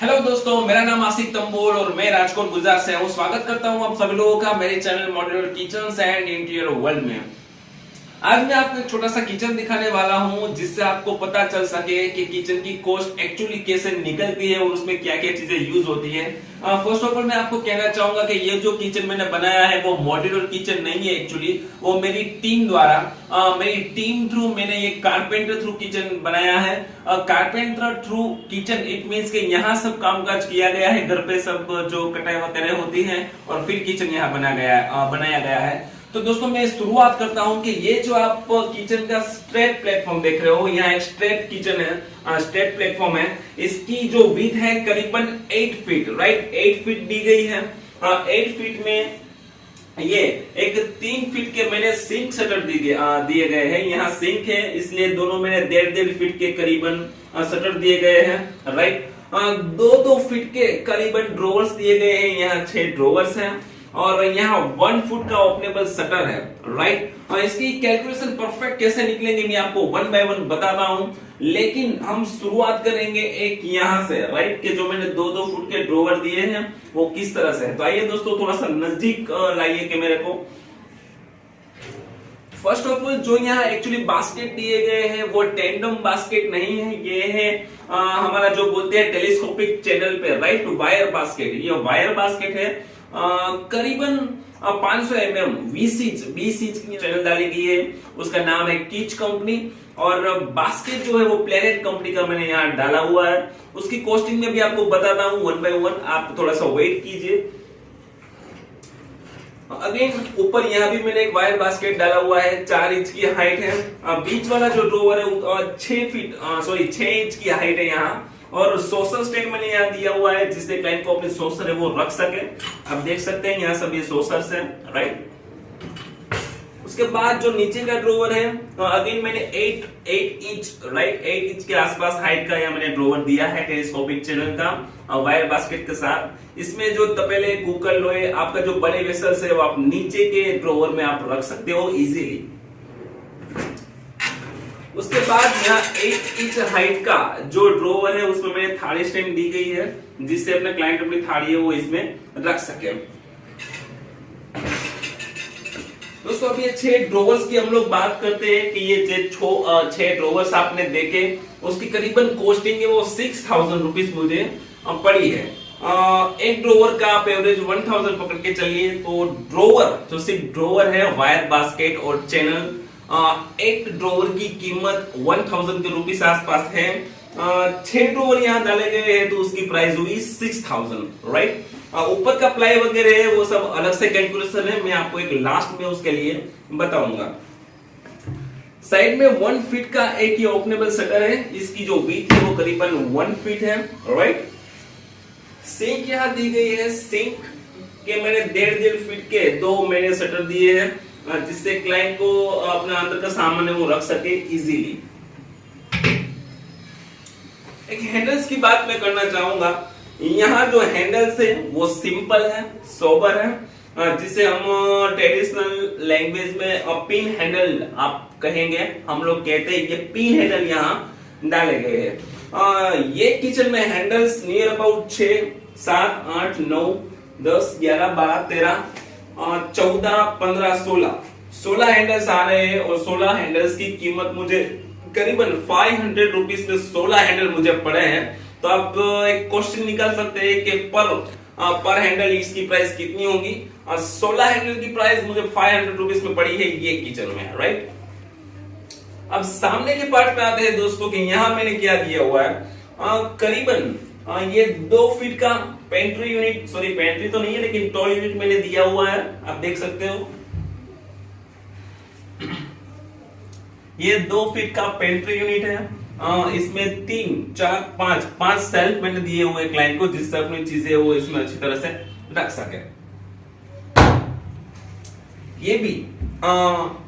Hello दोस्तों, मेरा नाम आसिक तंबोल और मैं राजकोट गुजरात से हूँ। स्वागत करता हूँ आप सभी लोगों का मेरे channel modular kitchen and interior world में। आज मैं आपको एक छोटा सा किचन दिखाने वाला हूँ जिससे आपको पता चल सके कि किचन की कॉस्ट एक्चुअली कैसे निकलती है और उसमें क्या क्या चीजें यूज होती है। फर्स्ट ऑफ ऑल मैं आपको कहना चाहूंगा कि ये जो किचन मैंने बनाया है वो मॉड्यूलर किचन नहीं है। एक्चुअली वो मेरी टीम द्वारा मेरी टीम थ्रू मैंने ये कारपेंटर थ्रू किचन बनाया है। Carpenter through kitchen it means कि यहाँ सब कामकाज किया गया है, घर पे सब जो कटाई वगैरह होती है और फिर किचन यहाँ बनाया गया है। तो दोस्तों मैं शुरुआत करता हूं कि ये जो आप किचन का स्ट्रेट प्लेटफॉर्म देख रहे हो, यहाँ एक स्ट्रेट किचन है, स्ट्रेट प्लेटफॉर्म है। इसकी जो विड्थ है करीबन 8 फीट, राइट 8 फीट दी गई है। 8 फीट में ये एक 3 फीट के मैंने सिंक शटर दिए गए हैं। यहाँ सिंक है इसलिए दोनों मैंने 1.5 फीट के करीबन शटर दिए गए हैं, राइट। 2 फीट के करीबन ड्रॉवर्स दिए गए हैं, यहाँ 6 ड्रॉवर्स हैं और यहाँ 1 फुट का ओपनेबल शटर है, राइट। और इसकी कैलकुलेशन परफेक्ट कैसे निकलेंगे मैं आपको 1 बाय 1 बताता हूं, लेकिन हम शुरुआत करेंगे एक यहाँ से, राइट, कि जो मैंने 2 फुट के ड्रॉवर दिए हैं वो किस तरह से है। तो आइए दोस्तों थोड़ा सा नजदीक लाइए कैमरे को। फर्स्ट ऑफ ऑल जो यहाँ एक्चुअली बास्केट दिए गए हैं वो टेंडम बास्केट नहीं है, ये है हमारा जो बोलते हैं टेलीस्कोपिक चैनल पे, राइट, वायर बास्केट। ये वायर बास्केट है, करीबन 500 mm 20 इंच की चैनल डाली गई है। उसका नाम है कीच कंपनी और बास्केट जो है वो प्लेनेट कंपनी का मैंने यहाँ डाला हुआ है। उसकी कॉस्टिंग में भी आपको बताता हूँ 1 बाय 1, आप थोड़ा सा वेट कीजिए। अगेन ऊपर यहाँ भी मैंने एक वायर बास्केट डाला हुआ है, 4 इंच की हाइट है। बीच वाला जो ड्रॉवर है 6 इंच की हाइट है यहाँ। और सोसर स्टैंड मैंने यहाँ दिया हुआ है जिससे क्लाइंट को अपने सोसर है वो रख सके। आप देख सकते हैं यहाँ सब ये सोसर्स हैं, राइट। उसके बाद जो नीचे का ड्रॉवर है अगेन मैंने 8 इंच, राइट, 8 इंच के आसपास हाइट का यहाँ मैंने ड्रॉवर दिया है टेलीस्कोपिक चैनल का वायर बास्केट के साथ। इसमें जो तपेले कुकर लोहे आपका जो बड़े वेसल्स है वो आप नीचे के ड्रॉवर में आप रख सकते हो इजीली। उसके बाद यहाँ 8 इंच हाइट का जो ड्रॉवर है उसमें मैंने थाली स्टैंड दी गई है जिससे अपने क्लाइंट अपनी थाली है वो इसमें रख सके। दोस्तों अब ये 6 ड्रॉवर्स की हम लोग बात करते हैं कि ये 6 ड्रॉवर्स आपने देखे, उसकी करीबन कॉस्टिंग है वो 6000 रुपीज मुझे पड़ी है। एक ड्रॉवर का आप एवरेज 1000 पकड़ के चलिए तो ड्रॉवर जो सिर्फ ड्रॉवर है वायर बास्केट और चैनल, एक ड्रॉवर की कीमत 1000 के रुपीस आसपास है। 6 ड्रॉवर यहाँ डाले गए हैं तो उसकी प्राइस हुई 6000, राइट। ऊपर का प्लाई वगैरह है वो सब अलग से कैलकुलेशन है, मैं आपको एक लास्ट में उसके लिए बताऊंगा। साइड में 1 फीट का एक ये ओपनेबल शटर है, इसकी जो विड्थ है वो करीबन 1 फीट है, राइट। सिंक यहाँ दी गई है, सिंक के मैंने 1.5 फीट के 2 मैंने शटर दिए हैं जिससे क्लाइंट को अपना अंदर का सामान है वो रख सके इजीली। एक हैंडल्स की बात मैं करना चाहूंगा। यहाँ जो हैंडल्स है वो सिंपल है, सोबर है, जिसे हम ट्रेडिशनल लैंग्वेज में पिन हैंडल आप कहेंगे, हम लोग कहते हैं ये पिन हैंडल यहाँ डाले गए हैं। ये किचन में हैंडल्स नियर अबाउट 6, 7, 8, 9, 10, 11, 12, 13, 14, 15, 16 हैंडल्स आ रहे हैं और 16 हैंडल्स की कीमत मुझे करीबन 500 रुपीज में 16 हैंडल मुझे पड़े हैं। तो आप एक क्वेश्चन निकाल सकते हैं कि पर हैंडल इसकी प्राइस कितनी होगी। 16 हैंडल की प्राइस मुझे 500 रुपीज में पड़ी है ये किचन में, राइट। अब सामने के पार्ट पे आते हैं दोस्तों कि यहाँ मैंने क्या दिया हुआ है, करीबन ये 2 फीट का पेंट्री यूनिट, सॉरी पेंट्री तो नहीं है लेकिन टॉय यूनिट मैंने दिया हुआ है, आप देख सकते हो। ये 2 फीट का पेंट्री यूनिट है। इसमें 3, 4, 5 सेल्फ मैंने दिए हुए क्लाइंट को जिससे अपनी चीजें वो इसमें अच्छी तरह से रख सके। ये भी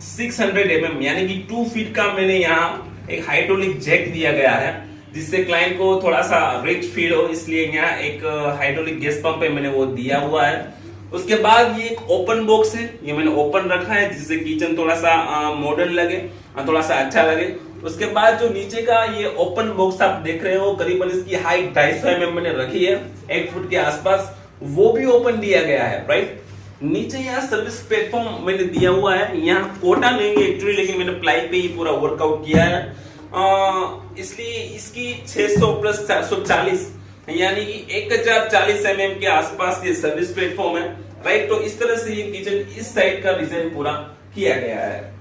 600 mm यानी कि 2 फीट का मैंने यहाँ एक हाइड्रोलिक जैक दिया गया है जिससे क्लाइंट को थोड़ा सा रिच फील हो, इसलिए यहाँ एक हाइड्रोलिक गैस पंप है मैंने वो दिया हुआ है। उसके बाद ये एक ओपन बॉक्स है, ये मैंने ओपन रखा है जिससे किचन थोड़ा सा मॉडर्न लगे, थोड़ा सा अच्छा लगे। उसके बाद जो नीचे का ये ओपन बॉक्स आप देख रहे हो, करीबन इसकी हाइट 250 mm मैंने रखी है, 1 फुट के आसपास, वो भी ओपन दिया गया है, राइट। नीचे यहाँ सर्विस प्लेटफॉर्म मैंने दिया हुआ है, यहाँ कोटा नहीं है एक्चुअली, लेकिन मैंने प्लाई पे ही पूरा वर्कआउट किया है, इसलिए इसकी 600 प्लस 440 यानी कि 1040 mm के आसपास ये सर्विस प्लेटफॉर्म है, राइट। तो इस तरह से ये किचन इस साइड का डिजाइन पूरा किया गया है।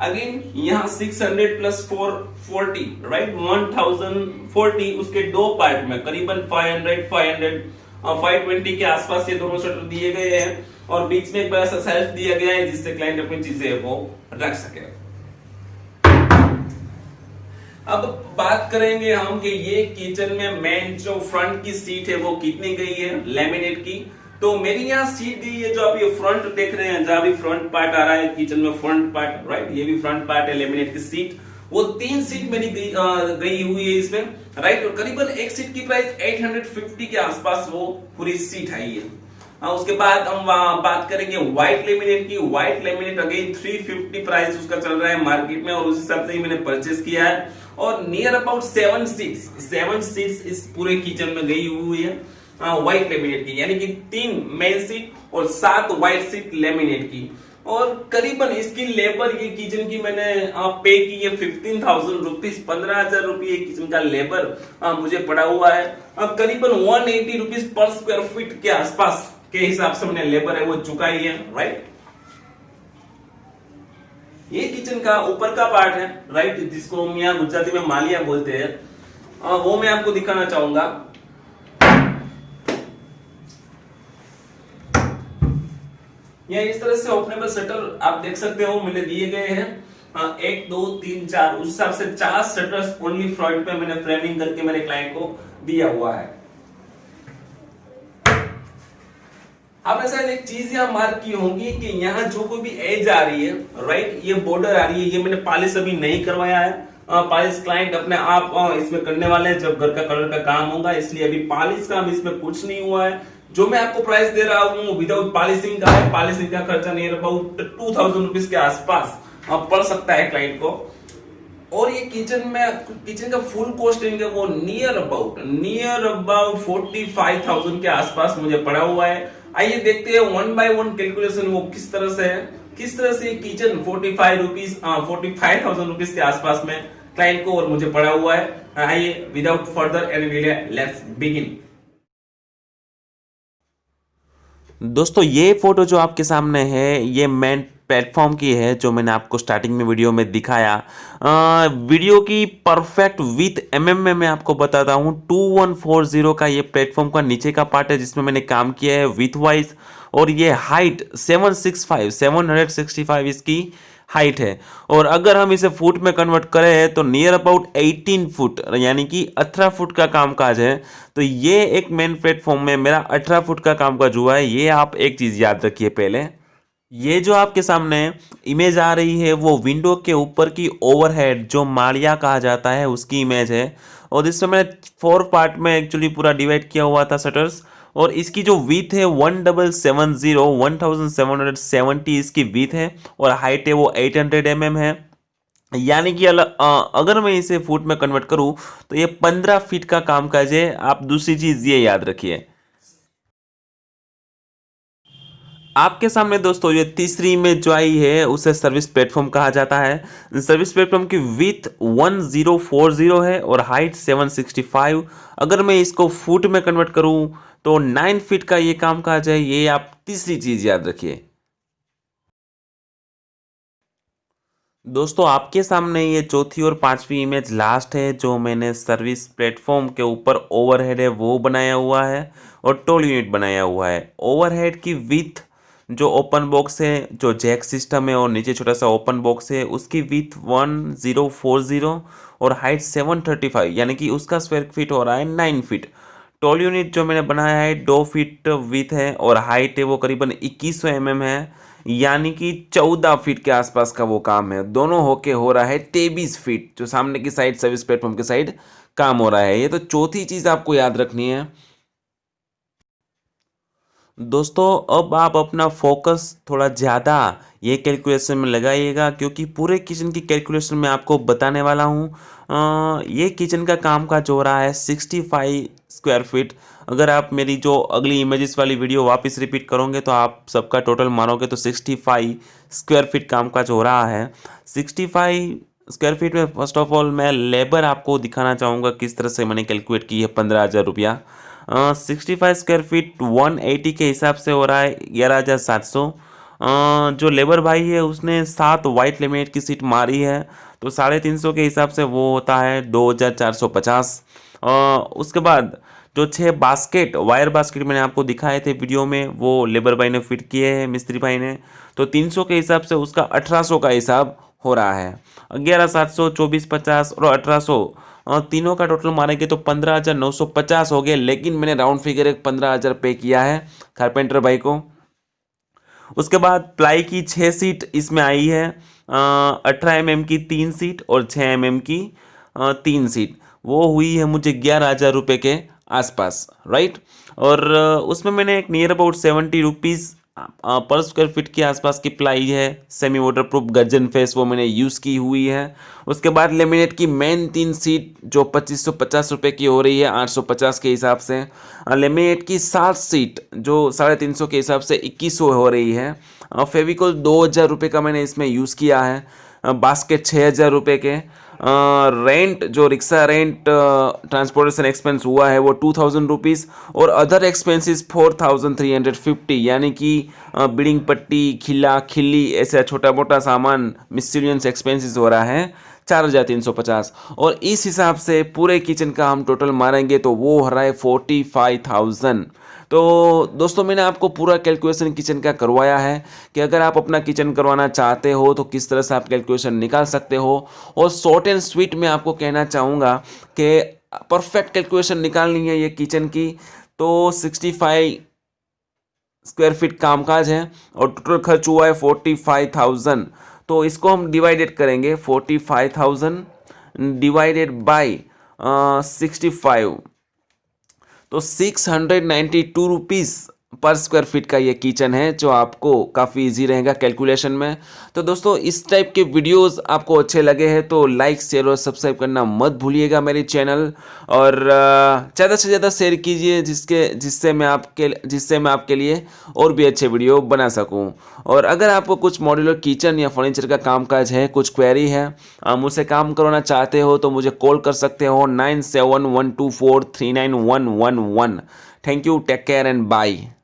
अगेन यहाँ 600 प्लस 440, राइट, 1040, उसके दो पार्ट में करीबन 500 और 520 के आसपास ये दोनों शटर दिए गए हैं, और बीच में एक बड़ा सा सेल्फ दिया गया है जिससे क्लाइंट अपनी चीजें वो रख सके। अब बात करेंगे हम कि ये किचन में मेन जो फ्रंट की सीट है वो कितनी गई है लेमिनेट की। तो मेरी यहाँ सीट दी है, जो आप ये फ्रंट देख रहे हैं, जहां भी फ्रंट पार्ट आ रहा है किचन में, फ्रंट पार्ट, राइट, ये भी फ्रंट पार्ट है लेमिनेट की सीट, वो 3 सीट मेरी गई हुई है इसमें, राइट। और करीबन एक सीट की प्राइस 850 के आसपास वो पूरी सीट आई है। उसके बाद हम बात करेंगे व्हाइट लेमिनेट की। व्हाइट लेमिनेट अगेन 350 प्राइस उसका चल रहा है मार्केट में, और उस हिसाब से ही मैंने परचेस किया है, और नियर अबाउट 7 सीट्स इस पूरे किचन में गई हुई है व्हाइट लेमिनेट की, यानी कि 3 मेन सीट और 7 व्हाइट सीट लेमिनेट की। और करीबन इसकी लेबर, ये किचन की मैंने पे की है 15,000 रुपीज, 15,000 रुपये किचन का लेबर मुझे पड़ा हुआ है। करीबन 180 रुपीज पर स्क्वायर फीट के आसपास के हिसाब से मैंने लेबर है वो चुकाई है, राइट। ये किचन का ऊपर का पार्ट है, राइट, जिसको हम यहाँ गुजराती में मालिया बोलते हैं, वो मैं आपको दिखाना चाहूंगा। ये इस तरह से ओपनेबल शटर आप देख सकते हो मैंने दिए गए हैं, 1 2 3 4, उस हिसाब से 4 शटर्स ओनली फ्रंट पे मैंने फ्रेमिंग करके मेरे क्लाइंट को दिया हुआ है। आपने शायद एक चीज यहाँ मार्क की होगी कि यहाँ जो कोई भी एज आ रही है, राइट, ये बॉर्डर आ रही है, ये मैंने पॉलिश अभी नहीं करवाया है, पॉलिश क्लाइंट अपने आप इसमें करने वाले हैं जब घर का कलर का काम होगा, इसलिए अभी पॉलिश का इसमें कुछ नहीं हुआ है। जो मैं आपको प्राइस दे रहा हूँ विदाउट पॉलिशिंग का है, पॉलिशिंग का खर्चा नियर अबाउट 2000 रुपीज के आसपास पड़ सकता है क्लाइंट को। और ये किचन का फुल कॉस्टिंग है वो नियर अबाउट 45,000 के आसपास मुझे पड़ा हुआ है। आइए देखते हैं 1 बाय 1 कैलकुलेशन वो किस तरह से है, किस तरह से किचन 45,000 रुपीज के आसपास में क्लाइंट को और मुझे पड़ा हुआ है। आइए without further any delay let's begin. दोस्तों ये फोटो जो आपके सामने है ये मेन प्लेटफॉर्म की है, जो मैंने आपको स्टार्टिंग में वीडियो में दिखाया। वीडियो की परफेक्ट विथ में मैं आपको बताता हूँ 2140 का ये प्लेटफॉर्म का नीचे का पार्ट है जिसमें मैंने काम किया है विथ वाइज, और ये हाइट 765 इसकी हाइट है। और अगर हम इसे फुट में कन्वर्ट करें तो नियर अबाउट 18 फुट यानी कि 18 फुट का कामकाज है। तो ये एक मेन प्लेटफॉर्म में मेरा 18 फुट का कामकाज हुआ है। ये आप एक चीज़ याद रखिए पहले, ये जो आपके सामने इमेज आ रही है वो विंडो के ऊपर की ओवरहेड जो माड़िया कहा जाता है उसकी इमेज है। और इसमें मैंने 4 पार्ट में एक्चुअली पूरा डिवाइड किया हुआ था शटर्स, और इसकी जो विथ है 1770 इसकी विथ है, और हाइट है वो 800 mm है। यानी कि अगर मैं इसे फुट में कन्वर्ट करूं तो ये 15 फीट का कामकाज है। आप दूसरी चीज ये याद रखिए। आपके सामने दोस्तों ये तीसरी इमेज जो आई है उसे सर्विस प्लेटफॉर्म कहा जाता है। सर्विस प्लेटफॉर्म की विथ 1040 है और हाइट 765। अगर मैं इसको फुट में कन्वर्ट करूं तो 9 फीट का ये कामकाज है। ये आप तीसरी चीज याद रखिए। दोस्तों आपके सामने ये चौथी और पांचवी इमेज लास्ट है, जो मैंने सर्विस प्लेटफॉर्म के ऊपर ओवरहेड है वो बनाया हुआ है और टोल यूनिट बनाया हुआ है। ओवरहेड की विथ जो ओपन बॉक्स है, जो जैक सिस्टम है और नीचे छोटा सा ओपन बॉक्स है, उसकी विथ 1040 और हाइट 735 यानी कि उसका स्क्वायर फीट हो रहा है 9 फीट। टोल यूनिट जो मैंने बनाया है 2 फीट विथ है और हाइट है वो करीबन 2100 mm है, यानी कि 14 फीट के आसपास का वो काम है। दोनों होके हो रहा है 23 फीट, जो सामने की साइड सर्विस प्लेटफॉर्म की साइड काम हो रहा है। ये तो चौथी चीज आपको याद रखनी है। दोस्तों अब आप अपना फोकस थोड़ा ज़्यादा ये कैलकुलेशन में लगाइएगा, क्योंकि पूरे किचन की कैलकुलेशन मैं आपको बताने वाला हूँ। ये किचन का काम काज हो रहा है 65 स्क्वायर फीट। अगर आप मेरी जो अगली इमेजेस वाली वीडियो वापस रिपीट करोगे तो आप सबका टोटल मारोगे तो 65 स्क्वायर फीट काम काज हो रहा है। 65 स्क्वायर फीट में फर्स्ट ऑफ ऑल मैं लेबर आपको दिखाना चाहूँगा किस तरह से मैंने कैलकुलेट की है 15,000 रुपया। 65 स्क्वायर फीट 180 के हिसाब से हो रहा है 11,700। जो लेबर भाई है उसने 7 वाइट लेमिनेट की सीट मारी है, तो 350 के हिसाब से वो होता है 2,450। उसके बाद जो 6 बास्केट वायर बास्केट मैंने आपको दिखाए थे वीडियो में, वो लेबर भाई ने फिट किए हैं, मिस्त्री भाई ने, तो 300 के हिसाब से उसका 1,800 का हिसाब हो रहा है। 11,700, 24,50 और 1,800 तीनों का टोटल मारेंगे तो 15,950 हो गए। लेकिन मैंने राउंड फिगर एक 15,000 पे किया है कारपेंटर भाई को। उसके बाद प्लाई की 6 सीट इसमें आई है, 18 mm की 3 सीट और 6 mm की 3 सीट, वो हुई है मुझे 11,000 रुपये के आसपास, राइट। और उसमें मैंने एक नियर अबाउट 70 रुपीज़ पर स्क्वायर फीट के आसपास की प्लाई है, सेमी वाटर प्रूफ गर्जन फेस, वो मैंने यूज़ की हुई है। उसके बाद लेमिनेट की मेन 3 सीट जो 2,550 रुपये की हो रही है 850 के हिसाब से। लेमिनेट की 7 सीट जो 350 के हिसाब से 2,100 हो रही है। फेविकोल 2,000 रुपये का मैंने इसमें यूज़ किया है। बास्केट 6,000 रुपये के। रेंट जो रिक्शा रेंट ट्रांसपोर्टेशन एक्सपेंस हुआ है वो 2,000 रुपीज़, और अदर एक्सपेंसेस 4,350, यानी कि बिल्डिंग पट्टी, खिला खिल्ली, ऐसा छोटा मोटा सामान मिसलेनियस एक्सपेंसेस हो रहा है 4,350। और इस हिसाब से पूरे किचन का हम टोटल मारेंगे तो वो हो रहा है 45,000। तो दोस्तों मैंने आपको पूरा कैलकुलेशन किचन का करवाया है कि अगर आप अपना किचन करवाना चाहते हो तो किस तरह से आप कैलकुलेशन निकाल सकते हो। और शॉर्ट एंड स्वीट में आपको कहना चाहूँगा कि परफेक्ट कैलकुलेशन निकालनी है ये किचन की, तो 65 स्क्वायर फीट कामकाज है और टोटल खर्च हुआ है 45,000। तो इसको हम डिवाइडेड करेंगे, 45,000 डिवाइडेड बाई 65, तो 692 रुपीज़ पर स्क्वायर फीट का ये किचन है, जो आपको काफ़ी इजी रहेगा कैलकुलेशन में। तो दोस्तों इस टाइप के वीडियोस आपको अच्छे लगे हैं तो लाइक शेयर और सब्सक्राइब करना मत भूलिएगा मेरे चैनल, और ज़्यादा से ज़्यादा शेयर कीजिए जिससे मैं आपके लिए और भी अच्छे वीडियो बना सकूं। और अगर आपको कुछ मॉड्यूलर किचन या फर्नीचर का कामकाज है, कुछ क्वेरी है, मुझसे काम करवाना चाहते हो तो मुझे कॉल कर सकते हो 9712439111। Thank you, take care and bye.